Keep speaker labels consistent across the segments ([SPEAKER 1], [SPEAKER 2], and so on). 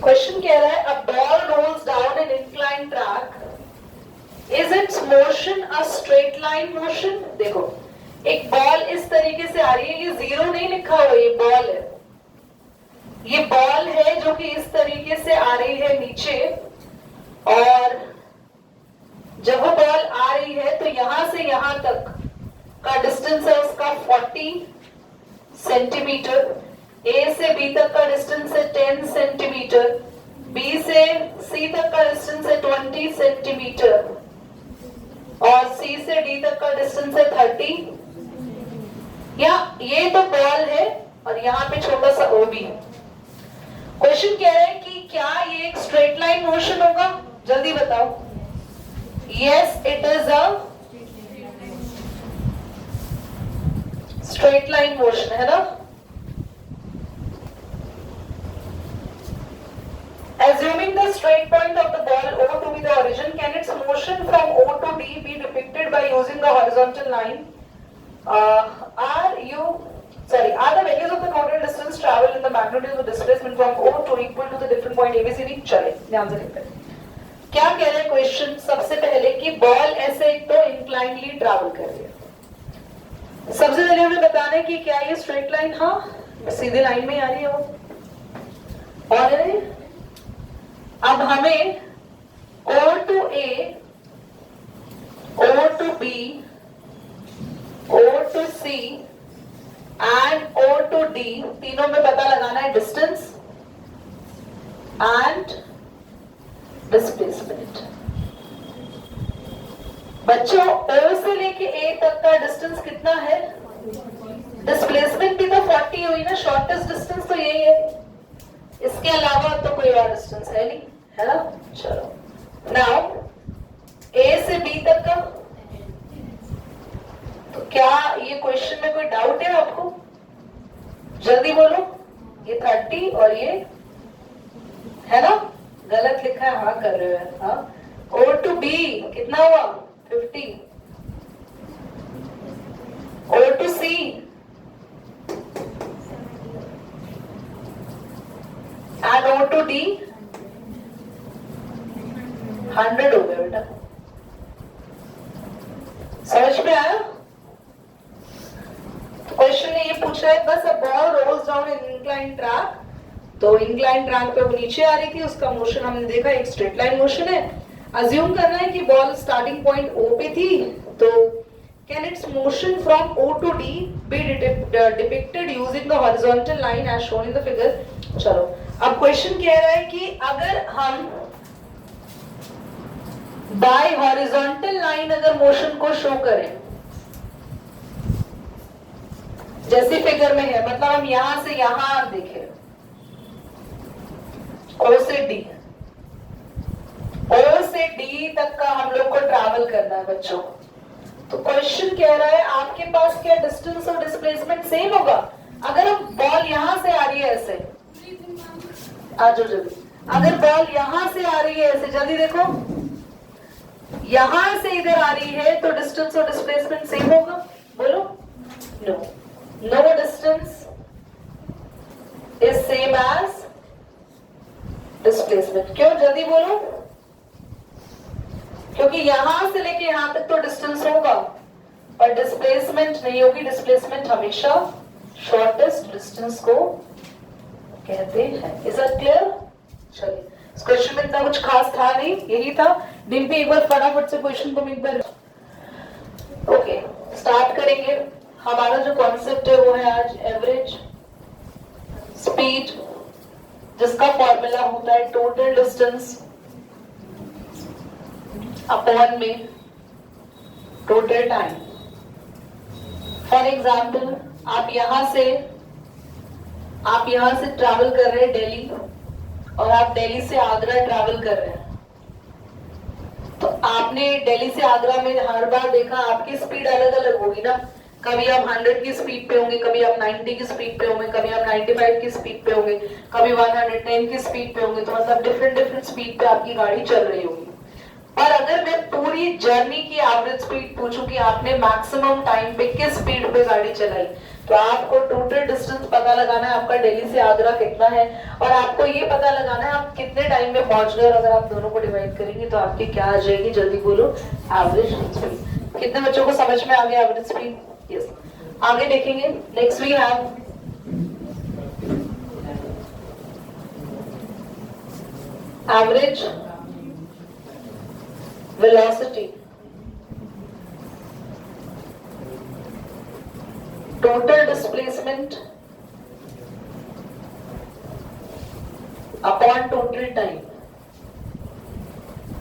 [SPEAKER 1] Question कह रहा है, a ball rolls down an incline track, is its motion a straight line motion? देखो, एक बॉल इस तरीके से आ रही है, ये जीरो नहीं लिखा हुआ, ये बॉल है, ये बॉल है जो कि इस तरीके से आ रही है नीचे, और जब वो बॉल आ रही है तो यहां से यहां तक का डिस्टेंस है उसका 40 सेंटीमीटर, ए से बी तक का डिस्टेंस है 10 सेंटीमीटर, बी से सी तक का डिस्टेंस है 20 सेंटीमीटर, और सी से डी तक का डिस्टेंस है 30। या ये तो बॉल है और यहाँ पे छोटा सा ओ भी है। क्वेश्चन कह रहा है कि क्या ये एक स्ट्रेट लाइन मोशन होगा? जल्दी बताओ। Yes, it is a straight line motion, है ना? Assuming the straight point of the ball O to be the origin, can its motion from O to D be depicted by using the horizontal line? Are the values of the total distance traveled in the magnitude of the displacement from O to equal to the different point ABCD? चले ध्यान से देखते हैं क्या कह रहे हैं question. सबसे पहले कि बॉल ऐसे एक तो इंक्लाइनली ट्रैवल कर रही है। सबसे पहले हमें बताना है कि क्या ये स्ट्रेट लाइन, हाँ सीधी लाइन में आ रही है वो, और अब हमें O to A, O to B, O to C and O to D तीनों में पता लगाना है डिस्टेंस एंड डिस्प्लेसमेंट। बच्चों, O से लेके A तक का डिस्टेंस कितना है? डिस्प्लेसमेंट भी तो 40 हुई ना, शॉर्टेस्ट डिस्टेंस तो यही है, इसके अलावा तो कोई और डिस्टेंस है नहीं, है ना? चलो नाउ A से B तक का, तो क्या ये क्वेश्चन में कोई डाउट है आपको? जल्दी बोलो। ये 30 और ये है ना, गलत लिखा है, हाँ कर रहे हैं, हाँ। O to B कितना हुआ? 50। O to C and O to D 100 हो गया बेटा। समझ में आया? क्वेश्चन ने ये पूछा है, बस a ball rolls down an incline track, तो इंक्लाइन ट्रैक पे वो नीचे आ रही थी, उसका मोशन हमने देखा एक स्ट्रेट लाइन मोशन है। अज्यूम करना है कि बॉल स्टार्टिंग पॉइंट O पे थी, तो can its motion from O to D be depicted using the horizontal line as shown in the figure. चलो अब क्वेश्चन कह रहा है कि अगर हम बाय हॉरिजॉन्टल लाइन अगर मोशन को शो करें, जैसे फिगर में है, मतलब हम यहां से यहां देखें, O से D, O से D तक का हम लोग को ट्रैवल करना है बच्चों। तो क्वेश्चन कह रहा है आपके पास क्या डिस्टेंस और डिस्प्लेसमेंट सेम होगा? अगर हम बॉल यहां से आ रही है ऐसे, आ जाओ जल्दी, अगर बॉल यहां से आ रही है ऐसे, जल्दी देखो, यहां से इधर आ रही है, तो डिस्टेंस और डिस्प्लेसमेंट सेम होगा? बोलो। No, no distance is same as displacement. क्यों? जल्दी बोलो। क्योंकि यहां से लेके यहां तक तो डिस्टेंस होगा और डिस्प्लेसमेंट नहीं होगी। डिस्प्लेसमेंट हमेशा शॉर्टेस्ट डिस्टेंस को कहते हैं। Is that clear? चलिए, इस क्वेश्चन में इतना कुछ खास था नहीं, यही था। डिम्पी एक बार फटाफट से क्वेश्चन को एक बार ओके स्टार्ट करेंगे। हमारा जो कॉन्सेप्ट है वो है आज एवरेज स्पीड, जिसका फॉर्मूला होता है टोटल डिस्टेंस अपॉन में टोटल टाइम। फॉर एग्जाम्पल, आप यहां से ट्रैवल कर रहे हैं दिल्ली, और आप दिल्ली से आगरा ट्रैवल कर रहे हैं, तो आपने दिल्ली से आगरा में हर बार देखा आपकी स्पीड अलग अलग होगी ना। कभी आप 100 की स्पीड पे होंगे, कभी आप 90 की स्पीड पे होंगे, कभी आप 95 की स्पीड पे होंगे, कभी 110 की स्पीड पे होंगे। तो मतलब डिफरेंट स्पीड पे आपकी गाड़ी चल रही होगी। और अगर मैं पूरी जर्नी की एवरेज स्पीड पूछूं कि आपने मैक्सिमम टाइम पे किस स्पीड पे गाड़ी चलाई, तो आपको टोटल डिस्टेंस पता लगाना है आपका दिल्ली से आगरा कितना है, और आपको ये पता लगाना है आप कितने टाइम में पहुंच गए, और अगर आप दोनों को डिवाइड करेंगे तो आपकी क्या आ जाएगी, जल्दी बोलो, एवरेज स्पीड। कितने बच्चों को समझ में आ गया एवरेज स्पीड? यस। आगे देखेंगे, next we have average velocity, total displacement upon total time.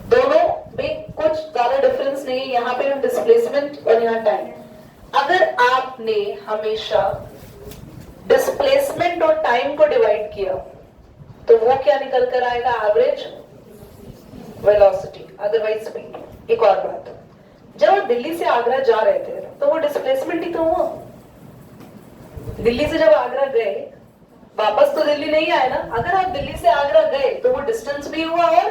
[SPEAKER 1] दोनों में कुछ ज्यादा डिफरेंस नहीं है, यहां पे हम डिस्प्लेसमेंट और यहां टाइम। अगर आपने हमेशा डिस्प्लेसमेंट और टाइम को डिवाइड किया तो वो क्या निकल कर आएगा, एवरेज वेलोसिटी, अदरवाइज स्पीड। एक और बात, जब आप दिल्ली से आगरा जा रहे थे तो वो डिस्प्लेसमेंट ही तो हुआ। दिल्ली से जब आगरा गए, वापस तो दिल्ली नहीं आए ना, अगर आप दिल्ली से आगरा गए तो वो डिस्टेंस भी हुआ, और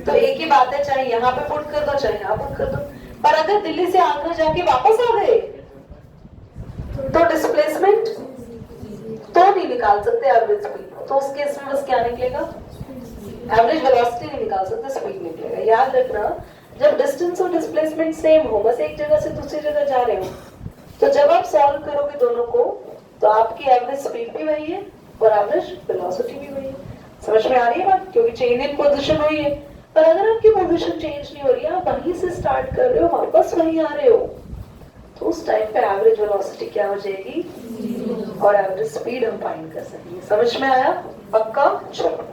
[SPEAKER 1] तो एक ही बात है, चाहे यहाँ पे पुट कर दो चाहे यहाँ पुट कर दो। पर अगर दिल्ली से आगरा जाके वापस आ गए तो डिस्प्लेसमेंट तो नहीं निकाल सकते एवरेज स्पीड, तो उस केस में बस क्या निकलेगा, एवरेज वेलोसिटी नहीं निकाल सकते, स्पीड निकलेगा। याद रखना, जब डिस्टेंस और डिस्प्लेसमेंट सेम हो, बस एक जगह से दूसरी जगह जा रहे हो, तो जब आप सॉल्व करोगे दोनों को तो आपकी एवरेज स्पीड भी वही है और एवरेज वेलोसिटी भी वही है। समझ में आ रही है बात? क्योंकि चेंज इन पोजीशन हुई है। पर अगर आपकी पोजीशन चेंज नहीं हो रही है, आप वहीं से स्टार्ट कर रहे हो वापस वहीं आ रहे हो, तो उस टाइम पे एवरेज वेलोसिटी क्या हो जाएगी, और एवरेज स्पीड हम फाइंड कर सकेंगे। समझ में आया? पक्का? चलो,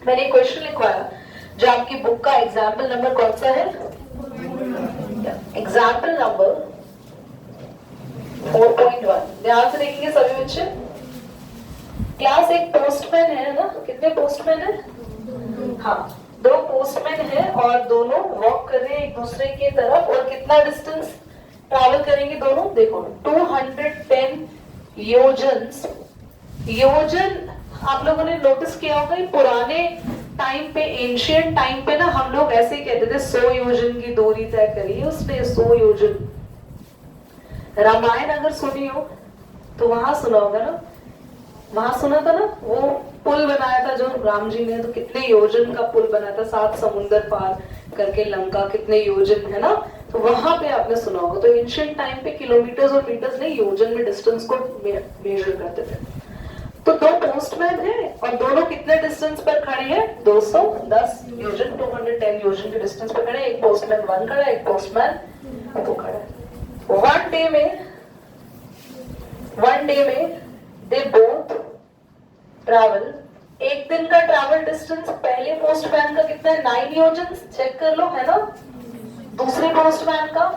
[SPEAKER 1] मैंने एक क्वेश्चन लिखवाया जो आपकी बुक का एग्जाम्पल नंबर कौन सा है, एग्जाम्पल नंबर 4.1। ध्यान से देखेंगे सभी बच्चे। क्लास एक पोस्टमैन है ना, कितने पोस्टमैन है? हाँ, 2 पोस्टमैन है और दोनों वॉक कर रहे हैं एक दूसरे के तरफ, और कितना डिस्टेंस ट्रैवल करेंगे दोनों, देखो 210 योजन। योजन आप लोगों ने नोटिस किया होगा, पुराने टाइम पे, एंशियंट टाइम पे ना हम लोग ऐसे ही कहते थे 100 योजन की दूरी तय करी उसने, 100 योजन। रामायण अगर सुनी हो तो वहां सुना होगा ना, वहां सुना था ना, वो पुल बनाया था जो राम जी ने, तो कितने योजन का पुल बनाया था, 7 समुंदर पार करके लंका, कितने योजन है ना, तो वहां पे आपने सुना होगा। तो एंशिएंट टाइम पे किलोमीटर्स और मीटर्स नहीं, योजन में डिस्टेंस को मेजर करते थे। तो 2 पोस्टमैन है और दोनों कितने डिस्टेंस पर खड़े हैं, 210 योजन, 210 योजन के डिस्टेंस पर खड़े। एक पोस्टमैन 1 खड़ा है, एक पोस्टमैन 2 खड़ा है। वन डे में दे बोथ ट्रैवल, एक दिन का ट्रैवल डिस्टेंस पहले पोस्टमैन का कितना है, 9 योजन, चेक कर लो है ना, दूसरे पोस्टमैन का,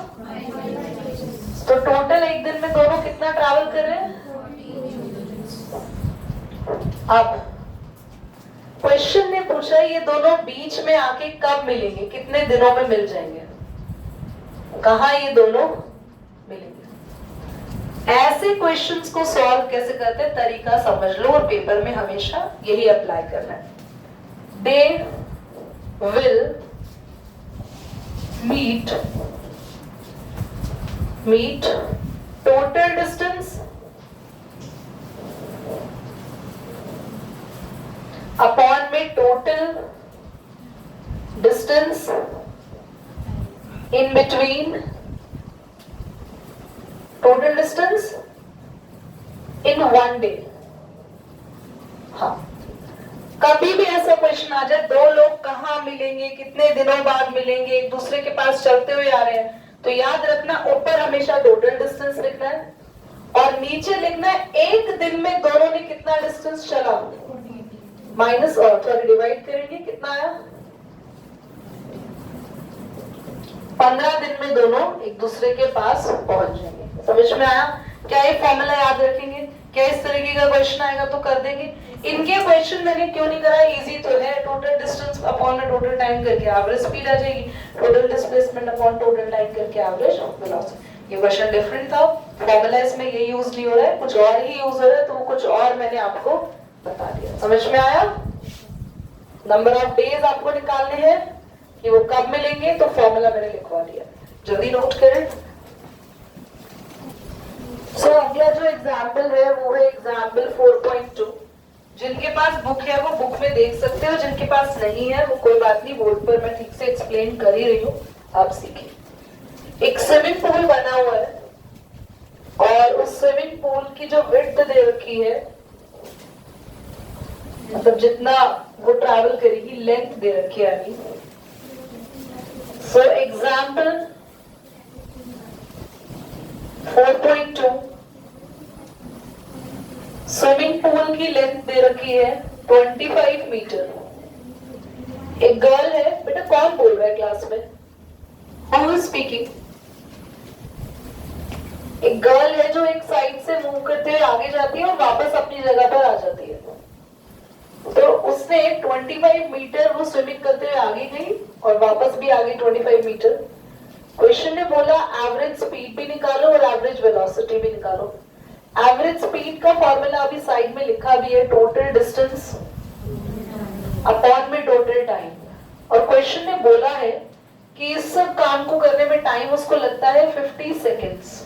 [SPEAKER 1] तो टोटल एक दिन में दोनों कितना ट्रैवल कर रहे हैं। अब क्वेश्चन ने पूछा ये दोनों बीच में आके कब मिलेंगे, कितने दिनों में मिल जाएंगे, कहा ये दोनों मिलेंगे। ऐसे क्वेश्चंस को सॉल्व कैसे करते हैं, तरीका समझ लो, और पेपर में हमेशा यही अप्लाई करना है। They will meet total distance upon में total distance in between, total distance in 1 day। हाँ, कभी भी ऐसा क्वेश्चन आ जाए, 2 लोग कहाँ मिलेंगे, कितने दिनों बाद मिलेंगे, एक दूसरे के पास चलते हुए आ रहे हैं, तो याद रखना ऊपर हमेशा टोटल डिस्टेंस लिखना है और नीचे लिखना है एक दिन में दोनों ने कितना डिस्टेंस चला, माइनस और थोड़ा डिवाइड करेंगे, कितना आया, 15 दिन में दोनों एक दूसरे के पास पहुंच जाएंगे। समझ में आया? क्या ये फॉर्मूला याद रखेंगे? क्या इस तरीके का क्वेश्चन आएगा तो कर देंगे। इनके क्वेश्चन मैंने क्यों नहीं करा, इजी तो है, टोटल डिस्टेंस अपॉन में टोटल टाइम करके एवरेज स्पीड आ जाएगी, total displacement upon total time करके एवरेज वेलोसिटी। ये क्वेश्चन डिफरेंट था, फॉर्मूला इसमें ये यूज नहीं हो रहा है, कुछ और ही यूज हो रहा है, तो कुछ और मैंने आपको बता दिया। समझ में आया? नंबर ऑफ डेज आपको निकालने हैं कि वो कब मिलेंगे, तो फॉर्मूला मैंने लिखवा दिया, जल्दी नोट करें। सो अगला जो एग्जाम्पल है वो है एग्जाम्पल 4.2। जिनके पास बुक है वो बुक में देख सकते हो, जिनके पास नहीं है वो कोई बात नहीं, बोर्ड पर मैं ठीक से एक्सप्लेन कर ही रही हूँ, आप सीखिए। एक स्विमिंग पूल बना हुआ है और उस स्विमिंग पूल की जो विड्थ दे रखी है, मतलब जितना वो ट्रैवल करेगी लेंथ दे रखी है अभी। सो एग्जाम्पल 4.2, स्विमिंग पूल की लेंथ दे रखी है 25 मीटर। एक गर्ल है, बेटा कौन बोल रहा है क्लास में? Who is speaking? एक गर्ल है जो एक साइड से मूव करते हुए आगे जाती है और वापस अपनी जगह पर आ जाती है। तो उसने 25 मीटर वो स्विमिंग करते हुए आगे गई और वापस भी आगे 25 मीटर। क्वेश्चन ने बोला एवरेज स्पीड भी निकालो और एवरेज वेलोसिटी भी निकालो। एवरेज स्पीड का फॉर्मूला अभी साइड में लिखा भी है, टोटल डिस्टेंस अपॉन में टोटल टाइम। और क्वेश्चन ने बोला है कि इस सब काम को करने में टाइम उसको लगता है 50 सेकेंड्स।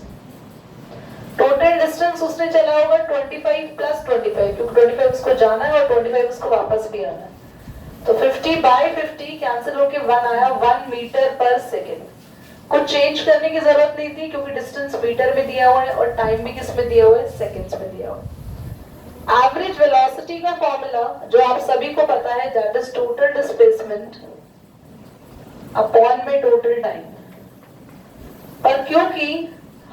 [SPEAKER 1] टोटल डिस्टेंस उसने चला होगा 25 प्लस 25, क्योंकि 25 उसको जाना है और 25 उसको वापस भी आना है। तो 50 बाय 50 कैंसिल होके 1 आया, 1 मीटर पर सेकेंड। कुछ चेंज करने की जरूरत नहीं थी क्योंकि डिस्टेंस मीटर में दिया हुआ है और टाइम भी किस में दिया हुआ है? सेकेंड्स में दिया हुआ है। एवरेज वेलोसिटी का फॉर्मूला जो आप सभी को पता है, that is total displacement upon में टोटल टाइम। पर क्योंकि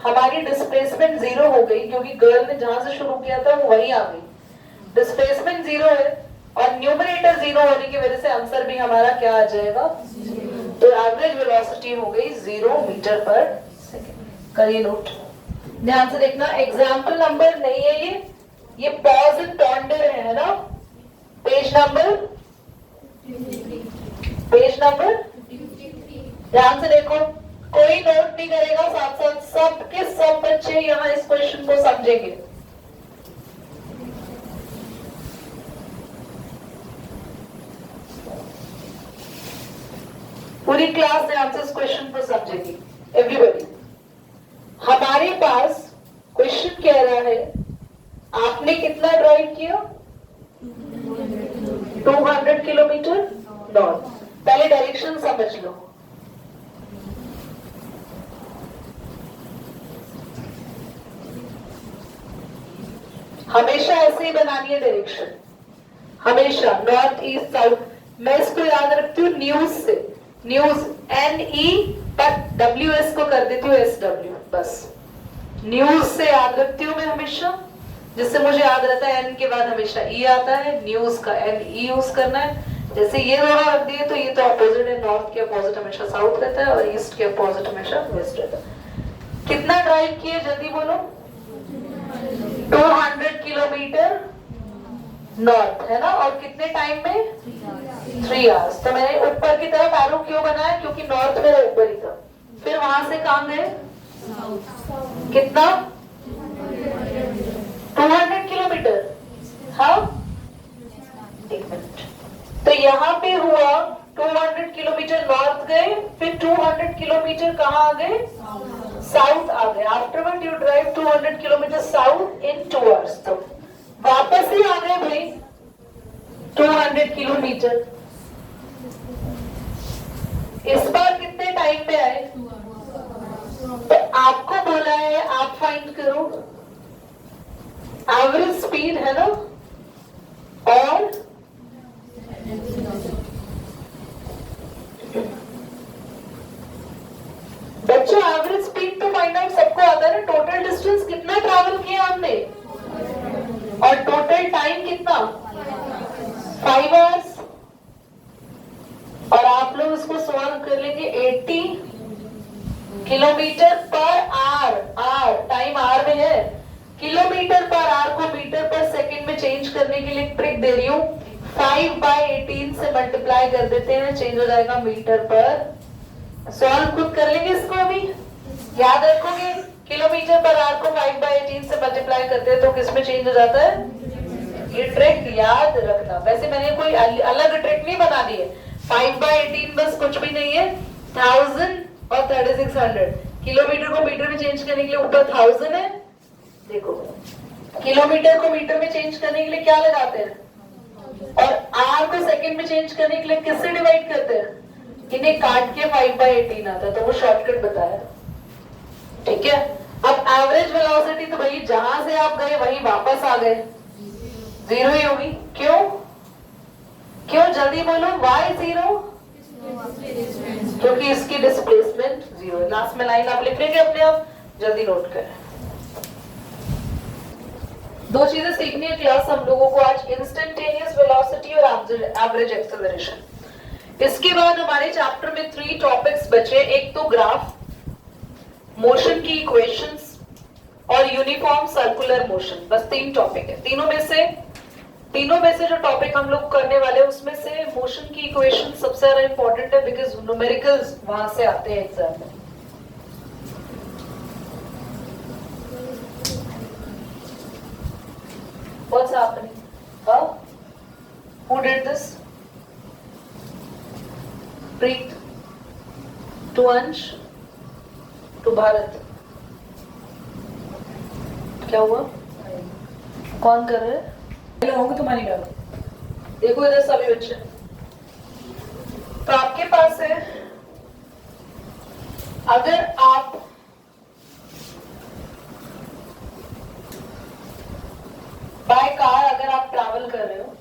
[SPEAKER 1] हमारी डिस्प्लेसमेंट 0 हो गई, क्योंकि गर्ल ने जहां से शुरू किया था वो वहीं आ गई, डिस्प्लेसमेंट 0 है और न्यूमरेटर 0 होने की वजह से आंसर भी हमारा क्या आ जाएगा? तो एवरेज वेलोसिटी हो गई 0 मीटर पर सेकेंड। करिए नोट, ध्यान से देखना। एग्जाम्पल नंबर नहीं है ये पॉज एंड पॉन्डर है ना। पेज नंबर ध्यान से देखो, कोई नोट नहीं करेगा, साथ साथ सब के सब बच्चे यहाँ इस क्वेश्चन को समझेंगे। पूरी क्लास ध्यान से इस क्वेश्चन को समझेगी एवरीबॉडी। हमारे पास क्वेश्चन कह रहा है आपने कितना ड्राइव किया? 200 किलोमीटर नॉर्थ। पहले डायरेक्शन समझ लो। हमेशा ऐसे ही बनानी है डायरेक्शन, हमेशा नॉर्थ ईस्ट साउथ। मैं इसको याद रखती हूँ न्यूज से, न्यूज NE पर WS को कर देती हूँ SW, बस न्यूज से याद रखती हूँ मैं हमेशा, जिससे मुझे याद रहता है N के बाद हमेशा E आता है, न्यूज का NE यूज करना है। जैसे ये दोनों रख दिए तो ये तो अपोजिट है, नॉर्थ के अपोजिट हमेशा साउथ रहता है और ईस्ट के अपोजिट हमेशा वेस्ट रहता है। कितना ड्राइव किए जल्दी बोलो? 200 किलोमीटर नॉर्थ है ना, और कितने टाइम में? 3 आवर्स। तो मैंने ऊपर की तरफ एरो क्यों बनाया? क्योंकि नॉर्थ मेरा ऊपर ही था। फिर वहां से कहां गए? कितना? 200 किलोमीटर। हाँ, एक मिनट। तो यहाँ पे हुआ 200 किलोमीटर नॉर्थ गए, फिर 200 किलोमीटर कहाँ आ गए? साउथ आ गए। Afterward you drive 200 kilometre south in 2 hours. तो वापस ही आ गए भाई 200 किलोमीटर। इस बार कितने टाइम में आए? तो आपको बोला है आप फाइंड करो एवरेज स्पीड है ना, और बच्चों एवरेज स्पीड तो फाइंड आउट सबको आता है ना। टोटल डिस्टेंस कितना ट्रैवल किया हमने और टोटल टाइम कितना? 5 आवर्स। और आप लोग इसको सॉल्व कर लेंगे 80 kilometre per hour. Time our में है, किलोमीटर पर आवर को मीटर पर सेकंड में चेंज करने के लिए ट्रिक दे रही हूँ। 5/18 से मल्टीप्लाई कर देते हैं, चेंज हो जाएगा मीटर पर। सॉल्व खुद कर लेंगे इसको अभी, याद रखोगे किलोमीटर पर आवर को 5/18 से मल्टीप्लाई करते हैं तो किस में चेंज हो जाता है? ये ट्रिक याद रखना। वैसे मैंने कोई अलग ट्रिक नहीं बना दी है। 5/18 बस कुछ भी नहीं है, 1000 और 3600। किलोमीटर को मीटर में चेंज करने के लिए ऊपर 1000 है देखो किलोमीटर को मीटर में चेंज करने के लिए क्या लगाते हैं, और आर को सेकंड में चेंज करने के लिए किससे डिवाइड करते हैं, इन्हें काट के 5/18 आता है, तो वो शॉर्टकट बताया। ठीक है, अब एवरेज वेलोसिटी तो भाई जहां से आप गए वहीं वापस आ गए, 0 ही होगी। क्यों क्यों जल्दी बोलो, वाई 0? क्योंकि इसकी डिस्प्लेसमेंट 0 है। लास्ट में लाइन आप लिख लेंगे अपने आप, जल्दी नोट करें। दो चीजें सीखनी है क्लास हम लोगों को आज, इंस्टेंटेनियस वेलोसिटी और एवरेज एक्सेलरेशन। इसके बाद हमारे चैप्टर में 3 टॉपिक्स बचे, एक तो ग्राफ, मोशन की इक्वेशंस और यूनिफॉर्म सर्कुलर मोशन। बस 3 टॉपिक है। तीनों में से जो टॉपिक हम लोग करने वाले हैं उसमें से मोशन की इक्वेशन सबसे ज्यादा इंपॉर्टेंट है, बिकॉज न्यूमेरिकल्स वहां से आते हैं एग्जाम में। What's happening? Huh? Who did this? Preet? To Ansh? To Bharat? क्या हुआ? कौन कर रहे हैं? होंगे तुम्हारी मैम। देखो इधर सभी बच्चे, तो आपके पास है, अगर आप बाय कार अगर आप ट्रैवल कर रहे हो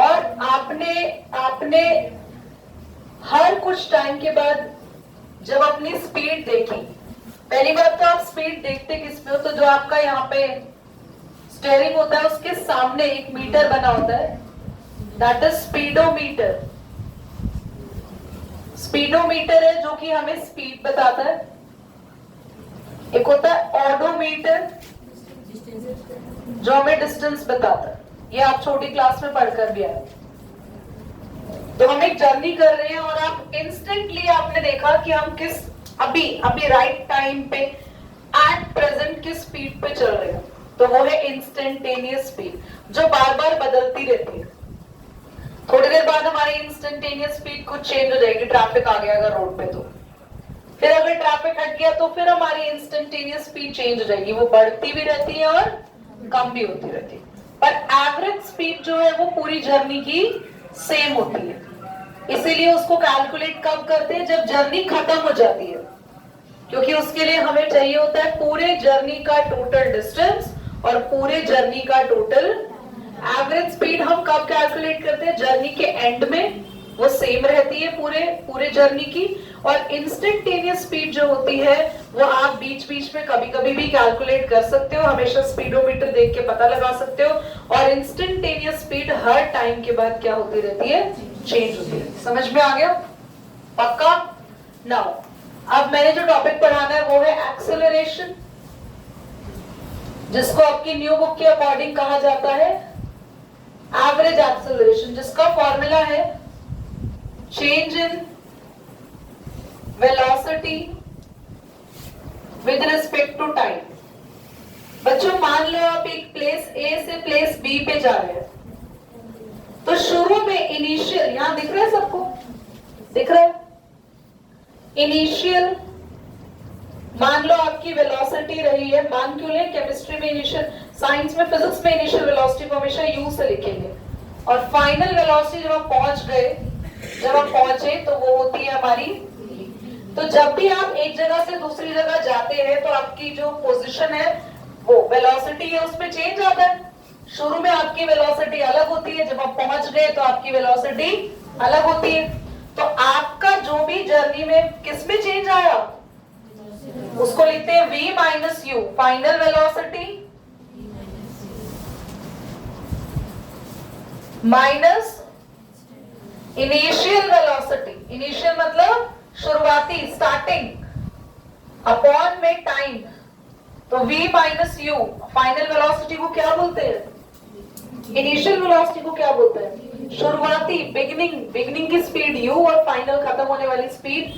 [SPEAKER 1] और आपने हर कुछ टाइम के बाद जब अपनी स्पीड देखी, पहली बार तो आप स्पीड देखते किस पे हो, तो जो आपका यहाँ पे स्टीयरिंग होता है उसके सामने एक मीटर बना होता है, दैट इज स्पीडोमीटर। स्पीडोमीटर है जो कि हमें स्पीड बताता है। एक होता है ऑडोमीटर जो हमें डिस्टेंस बताता है, ये आप छोटी क्लास में पढ़कर भी आए। तो हम एक जर्नी कर रहे हैं और आप इंस्टेंटली आपने देखा कि हम किस अभी राइट टाइम पे एट प्रेजेंट किस स्पीड पे चल रहे हैं, तो वो है इंस्टेंटेनियस स्पीड जो बार बार बदलती रहती है। थोड़ी देर बाद हमारी इंस्टेंटेनियस स्पीड कुछ चेंज हो जाएगी, ट्रैफिक आ गया अगर रोड पे, तो फिर अगर ट्रैफिक हट गया तो फिर हमारी इंस्टेंटेनियस स्पीड चेंज हो जाएगी, वो बढ़ती भी रहती है और कम भी होती रहती है। पर एवरेज स्पीड जो है वो पूरी जर्नी की सेम होती है, इसीलिए उसको कैलकुलेट कब करते हैं, जब जर्नी खत्म हो जाती है, क्योंकि उसके लिए हमें चाहिए होता है पूरे जर्नी का टोटल डिस्टेंस और पूरे जर्नी का टोटल एवरेज स्पीड। हम कब कैलकुलेट करते हैं, जर्नी के एंड में वो सेम रहती है पूरे जर्नी की। और इंस्टेंटेनियस स्पीड जो होती है वो आप बीच में कभी भी कैलकुलेट कर सकते हो, हमेशा स्पीडोमीटर देख के पता लगा सकते हो। और इंस्टेंटेनियस स्पीड हर टाइम के बाद क्या होती रहती है, चेंज होती है। समझ में आ गया? पक्का? नाउ अब मैंने जो टॉपिक पढ़ाना है वो है एक्सेलरेशन, जिसको आपकी न्यू बुक के अकॉर्डिंग कहा जाता है एवरेज एक्सेलरेशन, जिसका फॉर्मूला है change in velocity with respect to time. बच्चों मान लो आप एक प्लेस ए से प्लेस बी पे जा रहे हैं, तो शुरू में इनिशियल, यहां दिख रहा है सबको, दिख रहा है इनिशियल, मान लो आपकी वेलोसिटी रही है, मान क्यों लें, केमिस्ट्री में इनिशियल, साइंस में, फिजिक्स में इनिशियल वेलोसिटी को हमेशा यू से लिखेंगे। और फाइनल वेलोसिटी जब आप पहुंच गए, जब आप पहुंचे तो वो होती है हमारी। तो जब भी आप एक जगह से दूसरी जगह जाते हैं तो आपकी जो पोजीशन है वो वेलोसिटी है उसमें चेंज आता है। शुरू में आपकी वेलोसिटी अलग होती है, जब आप पहुंच गए तो आपकी वेलोसिटी अलग होती है। तो आपका जो भी जर्नी में किस में चेंज आया उसको लिखते हैं v minus you, final velocity minus initial velocity, initial मतलब शुरुआती, स्टार्टिंग, अपॉन में टाइम। तो v minus you, final velocity को क्या बोलते हैं, इनिशियल वेलोसिटी को क्या बोलते हैं, शुरुआती, बिगिनिंग की स्पीड u और फाइनल खत्म होने वाली स्पीड,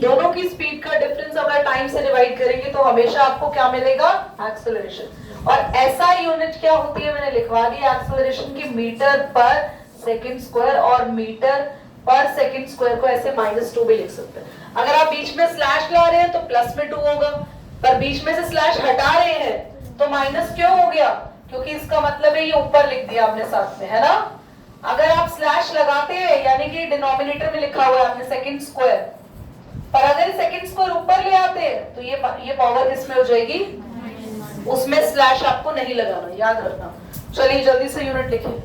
[SPEAKER 1] दोनों की स्पीड का डिफरेंस अगर टाइम से डिवाइड करेंगे तो हमेशा आपको क्या मिलेगा, एक्सेलरेशन। और ऐसा यूनिट क्या होती है मैंने लिखवा दिया एक्सेलरेशन की, मीटर पर सेकंड स्क्वायर, और मीटर पर सेकंड स्क्वायर को ऐसे -2 भी लिख सकते हैं। अगर आप बीच में स्लैश ला रहे हैं तो प्लस में 2 होगा, पर बीच में से स्लैश हटा रहे हैं तो माइनस क्यों हो गया? क्योंकि इसका मतलब है ये ऊपर लिख दिया आपने साथ में, है ना। अगर आप स्लैश लगाते हैं यानी कि डिनोमिनेटर में लिखा हुआ है आपने सेकंड स्क्वायर, पर अगर सेकंड स्क्वायर ऊपर ले आते हैं तो ये पावर किसमें हो जाएगी? उसमें स्लैश आपको नहीं लगाना, याद रखना। चलिए जल्दी से यूनिट लिखिए।